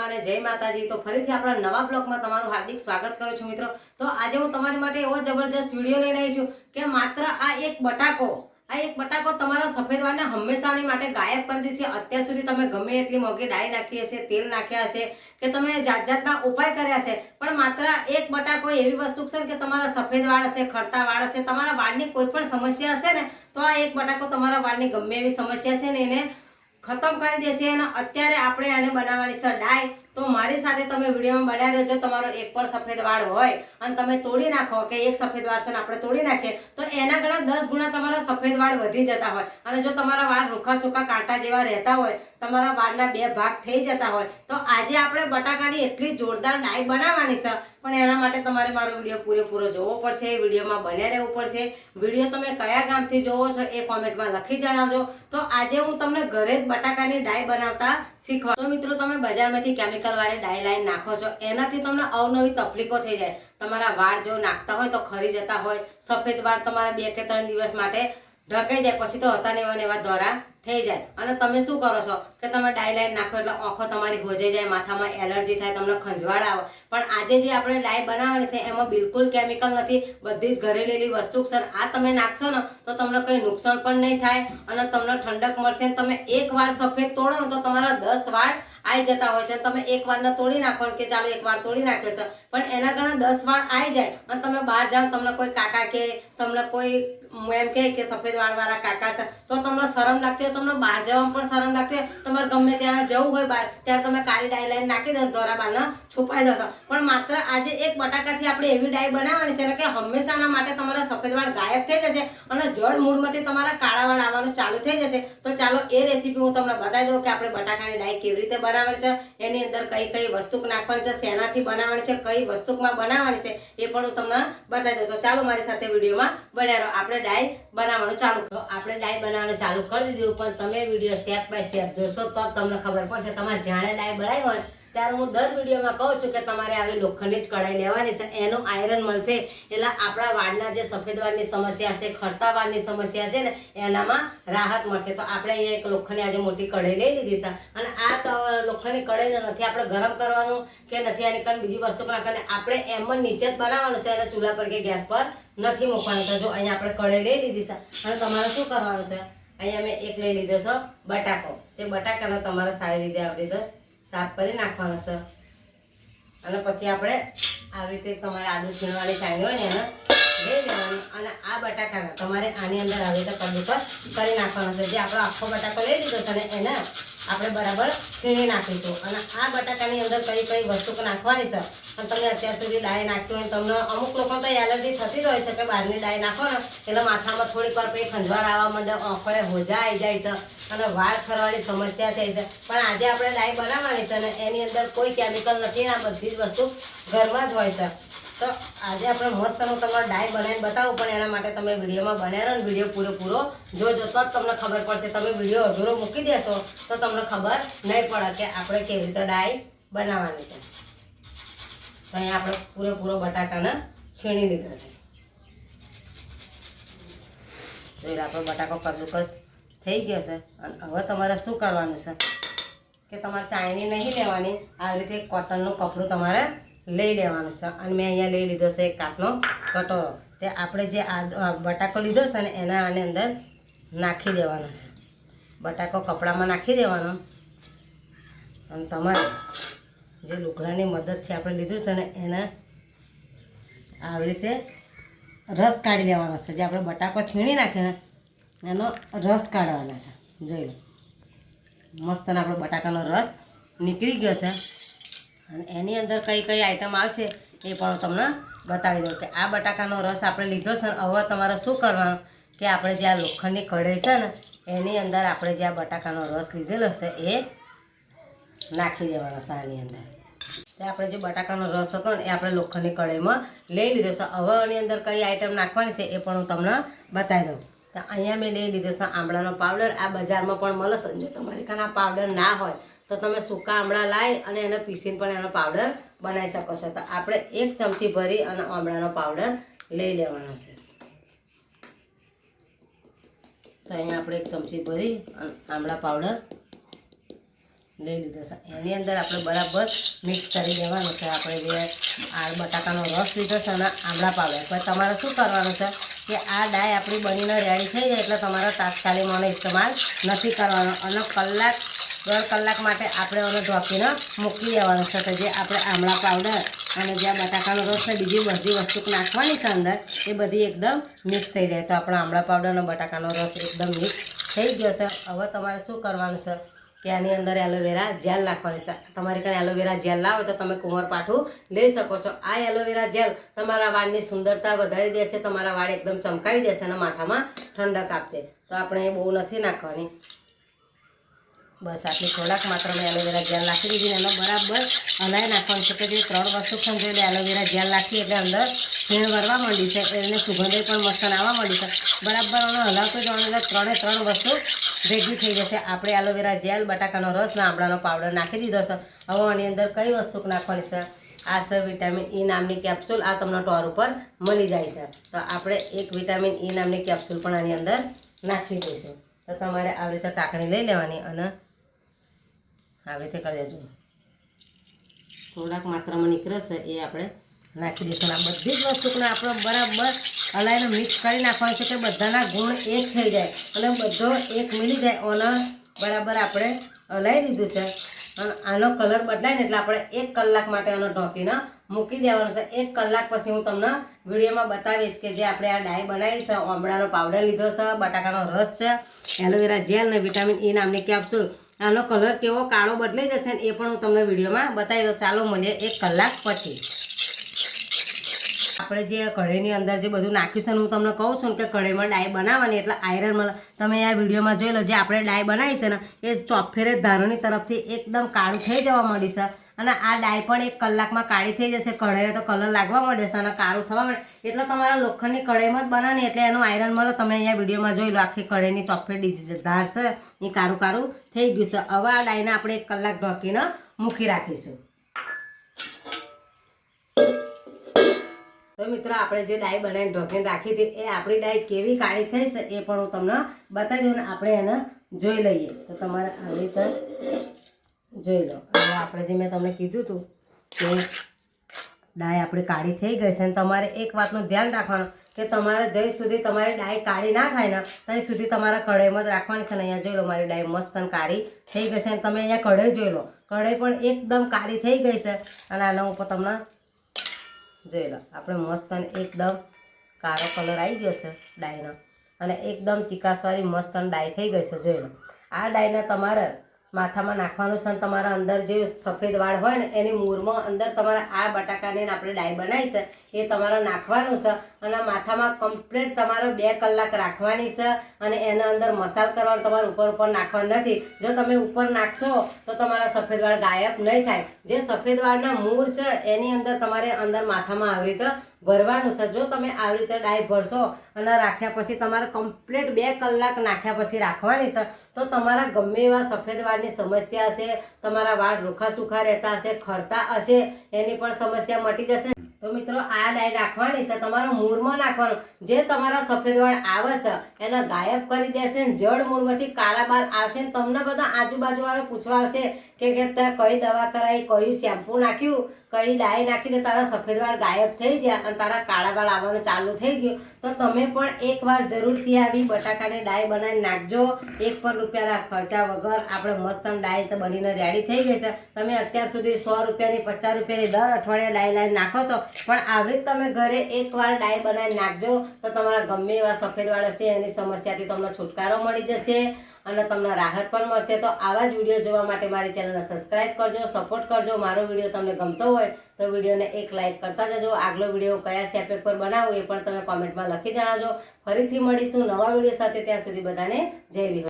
માને જય માતાજી। તો ફરીથી આપણા નવા બ્લોગમાં તમારું હાર્દિક સ્વાગત કરું છું મિત્રો। તો આજે હું તમારી માટે એવો જબરજસ્ત વિડીયો લઈને આવી છું કે માત્ર આ એક બટાકો તમારા સફેદ વાળને હંમેશાની માટે ગાયબ કરી દે છે। અત્યાર સુધી તમે ગમે એટલી મોંઘી ડાઈ નાખી હશે, તેલ નાખ્યા હશે કે તમે જાતના ઉપાય કર્યા હશે, પણ માત્ર એક બટાકો એવી વસ્તુ છે કે તમારા સફેદ વાળ હશે, ખરતા વાળ હશે, તમારા વાળની કોઈ પણ સમસ્યા હશે ને તો આ એક બટાકો તમારા વાળની ગમે એવી સમસ્યા છે ને એને खत्म कर देशे। અને અત્યારે આપણે આને બનાવવાની છે ડાઈ। તો મારી સાથે તમે વિડીયોમાં બન્યા રહેજો। તમારો એક પણ સફેદ વાળ હોય અને તમે તોડી નાખો કે એક સફેદ વાળ છે આપણે તોડી નાખીએ તો એના ઘણા 10 ગુણા તમારા સફેદ વાળ વધી જતા હોય। અને જો તમારા વાળ રૂખા સૂકા કાંટા જેવા રહેતા હોય, તમારા વાળના બે ભાગ થઈ જતા હોય, તો આજે આપણે બટાકાની એટલી જોરદાર ડાઈ બનાવવાની છે, પણ એના માટે તમારે મારો વિડીયો પૂરેપૂરો જોવો પડશે, વિડીયોમાં બન્યા રહેવું પડશે। વિડીયો તમે કયા ગામથી જોવો છો એ કોમેન્ટમાં લખી જણાવજો। તો આજે હું તમને ઘરે જ બટાકાની ડાઈ બનાવતા શીખવા। તો મિત્રો તમે બજારમાંથી કેમિકલ વાળી ડાઈ લાઈન નાખો છો, એનાથી તમને અવનવી તકલીફો થઈ જાય। તમારા વાળ જો નાખતા હોય તો ખરી જતા હોય, સફેદ વાળ તમારા 2 કે 3 દિવસ માટે ઢકાઈ જાય, પછી તો હતા ને એવા ધોરા થઈ જાય। અને તમે શું કરો છો કે તમે ડાઈ લાઈન નાખો એટલે આંખો તમારી ગોજાઈ જાય, માથામાં એલર્જી થાય, તમને ખંજવાળ આવે। પણ આજે જે આપણે ડાઈ બનાવવાની છે એમાં બિલકુલ કેમિકલ નથી, બધી જ ઘરેલી વસ્તુ છે। આ તમે નાખશો ને તો તમને કંઈ નુકસાન પણ નહીં થાય અને તમને ઠંડક મળશે। તમે એક વાળ સફેદ તોડો ને તો તમારા 10 વાળ આવી જતા હોય છે। તમે એક વાળને તોડી નાખો કે ચાલો એક વાળ તોડી નાખ્યો છે, પણ એના ઘણા 10 વાળ આવી જાય અને તમે બહાર જાઓ, તમને કોઈ કાકા કે તમને કોઈ એમ કે સફેદ વાળ વાળા કાકા છે તો તમને શરમ લાગતી હોય, તમને બહાર જવામાં પણ શરમ લાગતી હોય, તમારે ગમે ત્યાં જવું હોય બહાર ત્યારે તમે કાળી ડાઈ લાઈન નાખી દો, દોરા બારને છુપાઈ દો છો। પણ માત્ર આજે એક બટાકાથી આપણે એવી ડાઈ બનાવવાની છે કે હંમેશાના માટે તમારા સફેદ વાળ ગાયબ થઈ જશે અને જળ મૂળમાંથી તમારા કાળા વાળ આવવાનું ચાલુ થઈ જશે। તો ચાલો એ રેસીપી હું તમને બતાવી દઉં કે આપણે બટાકાની ડાઈ કેવી રીતે બનાવવાની છે, એની અંદર કઈ કઈ વસ્તુ નાખવાની છે, શેનાથી બનાવવાની છે, કઈ વસ્તુમાં બનાવવાની છે એ પણ હું તમને બતાવી દઉં। તો ચાલો મારી સાથે વિડીયોમાં બન્યા રહો। આપણે ડાઈ બનાવવાનું ચાલુ કરો। આપણે ડાઈ બનાવવાનું ચાલુ કરી દીધું, પણ તમે વિડીયો સ્ટેપ બાય સ્ટેપ જોશો તો તમને ખબર પડશે। તમારે જાણે ડાઈ બનાવી હોય ત્યારે હું દર વિડીયોમાં કહું છું કે તમારે આવી લોખંડની જ કઢાઈ લેવાની છે, એનું આયરન મળશે એટલે આપણા વાળના જે સફેદ વાળની સમસ્યા છે, ખરતા વાળની સમસ્યા છે ને એનામાં રાહત મળશે। તો આપણે અહીંયા એક લોખંડની આજે મોટી કઢાઈ લઈ લીધી છે અને આ લોખંડની કઢાઈને નથી આપણે ગરમ કરવાનું કે નથી આની કંઈ બીજી વસ્તુ નાખવાની, આપણે એમ જ નીચે જ બનાવવાનું છે અને ચૂલા પર કે ગેસ પર નથી મૂકવાનું। તો જો અહીંયા આપણે કઢાઈ લઈ લીધી છે અને તમારે શું કરવાનું છે, અહીંયા મેં એક લઈ લીધો છે બટાકો। તે બટાકાને તમારે સારી રીતે આવી રીતે સાફ કરી નાખવાનો છે અને પછી આપણે આવી રીતે તમારે આદુ છીણવાની ચાંગી હોય ને એને લઈ લેવાની અને આ બટાકાને તમારે આની અંદર આવી રીતે કદુકસ કરી નાખવાનો છે। જે આપણો આખો બટાકો લઈ લીધો છે ને એને આપણે બરાબર છીણી નાખીશું અને આ બટાકાની અંદર કઈ કઈ વસ્તુ નાખવાની છે। અને તમે અત્યાર સુધી ડાઈ નાખી હોય, તમને અમુક લોકો તો એલર્જી થતી જ હોય છે કે બહારની ડાઈ નાખો ને એટલે માથામાં થોડીક વાર પછી ખંજવાળ આવવા માંડે, આંખોએ હોજા આવી જાય છે અને વાળ ખરવાની સમસ્યા થઈ છે। પણ આજે આપણે ડાઈ બનાવવાની છે અને એની અંદર કોઈ કેમિકલ નથી, આ બધી જ વસ્તુ ઘરમાં જ હોય છે। તો આજે આપણે મસ્ત તમારે ડાઈ બનાવીને બતાવું, પણ એના માટે તમે વિડીયોમાં બન્યા રહો, વિડીયો પૂરો જોજો તો જ તમને ખબર પડશે। તમે વિડીયો અધૂરો મૂકી દેશો તો તમને ખબર નહીં પડે કે આપણે કેવી રીતે ડાઈ બનાવવાની છે। તો અહીંયા આપણે પૂરો બટાકાને છીણી લીધો છે। જોઈ આપણો બટાકો કદુકસ થઈ ગયો છે અને હવે તમારે શું કરવાનું છે કે તમારે ચાયણી નહીં લેવાની, આવી રીતે કોટનનું કપડું તમારે લઈ લેવાનું છે અને મેં અહીંયા લઈ લીધો છે એક કાચનો કટોરો। તે આપણે જે બટાકો લીધો છે ને એના આની અંદર નાખી દેવાનો છે, બટાકો કપડામાં નાખી દેવાનો અને તમારે જે લુગડાની મદદથી આપણે લીધું છે ને એને આવી રીતે રસ કાઢી લેવાનો છે। જે આપણે બટાકો છીણી નાખીને એનો રસ કાઢવાનો છે। જોઈ લો મસ્તને આપણો બટાકાનો રસ નીકળી ગયો છે અને એની અંદર કઈ કઈ આઈટમ આવશે એ પણ હું તમને બતાવી દઉં કે આ બટાકાનો રસ આપણે લીધો છે ને હવે તમારે શું કરવાનું કે આપણે જે આ લોખંડની કઢાઈ છે ને એની અંદર આપણે જે આ બટાકાનો રસ લીધેલો છે એ નાખી દેવાનો છે આની અંદર। તે આપણે જે બટાકાનો રસ હતો ને એ આપણે લોખંડની કઢાઈમાં લઈ લીધો છે। હવે આની અંદર કઈ આઈટમ નાખવાની છે એ પણ હું તમને બતાવી દઉં। તો અહીંયા મેં લઈ લીધો છે આમળાનો પાવડર। આ બજારમાં પણ મળે છે, જો તમારી કાન આ પાવડર ના હોય તો તમે સૂકા આમળા લાવી અને એને પીસીને પણ એનો પાવડર બનાવી શકો છો। તો આપણે 1 ચમચી ભરી અને આમળાનો પાવડર લઈ લેવાનો છે। તો અહીંયા આપણે 1 ચમચી ભરી અને આમળા પાવડર લઈ લીધો છે. એની અંદર આપણે બરાબર મિક્સ કરી દેવાનું છે. આપણે જે આ બટાકાનો રસ લીધો છે અને આમળા પાવડર. પણ તમારે શું કરવાનું છે કે આ ડાય આપણી બનીને રેડી થઈ જાય એટલે તમારે તાત્કાલિક મને ઇસ્તેમાલ નથી કરવાનો અને કલાક 1.5 કલાક માટે આપણે એને ઢોકીને મૂકી દેવાનું છે. તો જે આપણે આમળા પાવડર અને જે બટાકાનો રસ છે બીજી બધી વસ્તુ નાખવાની છે અંદર એ બધી એકદમ મિક્સ થઈ જાય. તો આપણો આમળા પાવડર અને બટાકાનો રસ એકદમ મિક્સ થઈ ગયો છે. હવે તમારે શું કરવાનું છે કે આની અંદર એલોવેરા જેલ નાખવાની છે. તમારી કાંઈ એલોવેરા જેલ ના હોય તો તમે કુંવરપાઠું લઈ શકો છો. આ એલોવેરા જેલ તમારા વાળની સુંદરતા વધારી દેશે, તમારા વાળ એકદમ ચમકાવી દેશે અને માથામાં ઠંડક આપશે. તો આપણે એ બહુ નથી નાખવાની, બસ આટલી થોડાક માત્રામાં એલોવેરા જેલ નાખી દીધી. એનો બરાબર હલાવી નાખવાનું છે કે જે 3 વસ્તુ સમજો એટલે એલોવેરા જેલ નાખી એટલે અંદર ફેણ વરવા માંડી છે, એને સુગંધ પણ મસ્ત આવવા માંડી છે. બરાબર એને હલાવતો જવાનું એટલે 3 વસ્તુ ભેગી થઈ જશે. આપણે એલોવેરા જેલ, બટાકાનો રસ ને આમળાનો પાવડર નાખી દીધો છે. હવે આની અંદર કઈ વસ્તુ નાખવાની છે? આ છે વિટામિન ઈ નામની કેપ્સ્યુલ. આ તમને સ્ટોર ઉપર મળી જાય છે. તો આપણે એક વિટામિન ઈ નામની કેપ્સ્યુલ પણ આની અંદર નાખી દઈશું. તો તમારે આવી રીતે ટાંકણી લઈ લેવાની અને આવી રીતે કરી દેજો. થોડાક માત્રામાં નીકળશે એ આપણે નાખી દઈશું. આ બધી જ વસ્તુને આપણે બરાબર હલાવીને મિક્સ કરી નાખવાનું છે કે બધાના ગુણ એક થઈ જાય અને બધો એક મિલી જાય. અને બરાબર આપણે હલાવી દીધું છે અને આનો કલર બદલાય ને એટલે આપણે 1 કલાક માટે આનો ઢોકીને મૂકી દેવાનો છે. 1 કલાક પછી હું તમને વિડીયોમાં બતાવીશ કે જે આપણે આ ડાય બનાવી છે, આમળાનો પાવડર લીધો છે, બટાકાનો રસ છે, એલોવેરા જેલ ને વિટામિન ઈ નામની કેપ્સ્યુલ, આનો કલર કેવો કાળો બદલાઈ જશે ને એ પણ હું તમને વિડીયોમાં બતાવી દઉં. ચાલો મળીએ 1 કલાક પછી. આપણે જે કઢાઈની અંદર જે બધું નાખ્યું છે હું તમને કહું છું કે કઢાઈમાં ડાય બનાવવાની એટલે આયરન મળે. તમે આ વિડીયોમાં જોઈ લો, જે આપણે ડાય બનાવી છે ને એ ચોફેરે ધારોની તરફથી એકદમ કાળું થઈ જવા માંડ્યું છે અને આ ડાય પણ 1 કલાકમાં કાળી થઈ જશે. કઢાઈએ તો કલર લાગવા માંડે છે અને કાળું થવા માંડે એટલે તમારા લોખંડની કઢાઈમાં જ બનાવવાની એટલે એનું આયરન મળે. તમે અહીંયા વિડીયોમાં જોઈ લો, આખી કઢાઈની ચોફેર ધાર છે એ કાળું કાળું થઈ ગયું છે. હવે આ ડાયને આપણે 1 કલાક ઢોકીને મૂકી રાખીશું. તો મિત્રો આપણે જે ડાય બનાવીને ઢોકીને રાખી હતી એ આપણી ડાય કેવી કાળી થઈ છે એ પણ હું તમને બતાવી દઉં ને આપણે એને જોઈ લઈએ. તો તમારે આવી રીતે જોઈ લો. હવે આપણે જે મેં તમને કીધું હતું કે ડાય આપણી કાળી થઈ ગઈ છે અને તમારે એક વાતનું ધ્યાન રાખવાનું કે તમારે જ્યાં સુધી તમારી ડાય કાળી ના થાય ને ત્યાં સુધી તમારા કઢાઈમાં જ રાખવાની છે. ને અહીંયા જોઈ લો મારી ડાય મસ્ત અને કાળી થઈ ગઈ છે અને તમે અહીંયા કઢાઈ જોઈ લો, કઢાઈ પણ એકદમ કાળી થઈ ગઈ છે અને આના ઉપર તમને જોઈ લો આપણે મસ્ત અને એકદમ કાળો કલર આવી ગયો છે ડાયનો અને એકદમ ચીકાસવાળી મસ્ત અને ડાય થઈ ગઈ છે. જોઈ લો આ ડાયને તમારે માથામાં નાખવાનું છે અને તમારા અંદર જે સફેદ વાળ હોય ને એની મૂરમાં અંદર તમારે આ બટાકાની આપણે ડાય બનાવી છે એ તમારે નાખવાનું છે અને માથામાં કમ્પ્લીટ તમારે 2 કલાક રાખવાની છે અને એના અંદર મસાલ કરવાનો, તમારે ઉપર નાખવાનું નથી. જો તમે ઉપર નાખશો તો તમારા સફેદ વાળ ગાયબ નહીં થાય. જે સફેદ વાળના મૂળ છે એની અંદર તમારે અંદર માથામાં આવી રીતે ભરવાનું છે. જો તમે આવી રીતે ડાય ભરશો અને રાખ્યા પછી તમારે કમ્પ્લીટ 2 કલાક નાખ્યા પછી રાખવાની છે તો તમારા ગમે એવા સફેદ વાળની સમસ્યા હશે, તમારા વાળ રૂખા સૂખા રહેતા હશે, ખરતા હશે, એની પણ સમસ્યા મટી જશે. તો મિત્રો આ ડાય નાખવાની છે, તમારા મૂળમાં નાખવાનું. જે તમારા સફેદ વાળ આવે છે એને ગાયબ કરી દેશે. જડ મૂળમાંથી કાળા બાલ આવશે. તમને બધા આજુબાજુ વાળો પૂછવા આવશે કે ત્યાં કઈ દવા કરાવી, કયું શેમ્પુ નાખ્યું, કઈ ડાય નાખી દે તારા સફેદ વાળ ગાયબ થઈ ગયા અને તારા કાળા વાળ આવવાનું ચાલુ થઈ ગયું. તો તમે પણ એકવાર જરૂરથી આવી બટાકાની ડાય બનાવી નાખજો. 1 પણ રૂપિયાના ખર્ચા વગર આપણે મસ્ત ડાય તો બનીને રેડી થઈ ગઈ છે. તમે અત્યાર સુધી 100 રૂપિયાની, 50 રૂપિયાની દર અઠવાડિયે ડાય લાવીને નાખો છો, પણ આવી જ તમે ઘરે એકવાર ડાય બનાવી નાખજો તો તમારા ગમે એવા સફેદ વાળ હશે એની સમસ્યાથી તમને છુટકારો મળી જશે અને તમને રાહત પણ મળશે. તો આવા જ વિડીયો જોવા માટે મારી ચેનલને સબસ્ક્રાઇબ કરજો, સપોર્ટ કરજો. મારો વિડીયો તમને ગમતો હોય તો વિડીયોને એક લાઇક કરતા જજો. આગલો વિડીયો કયા સ્ટેપ પર બનાવવું એ પણ તમે કોમેન્ટમાં લખી જણાવજો. ફરીથી મળીશું નવા વિડીયો સાથે. ત્યાં સુધી બધાને જય વિહત.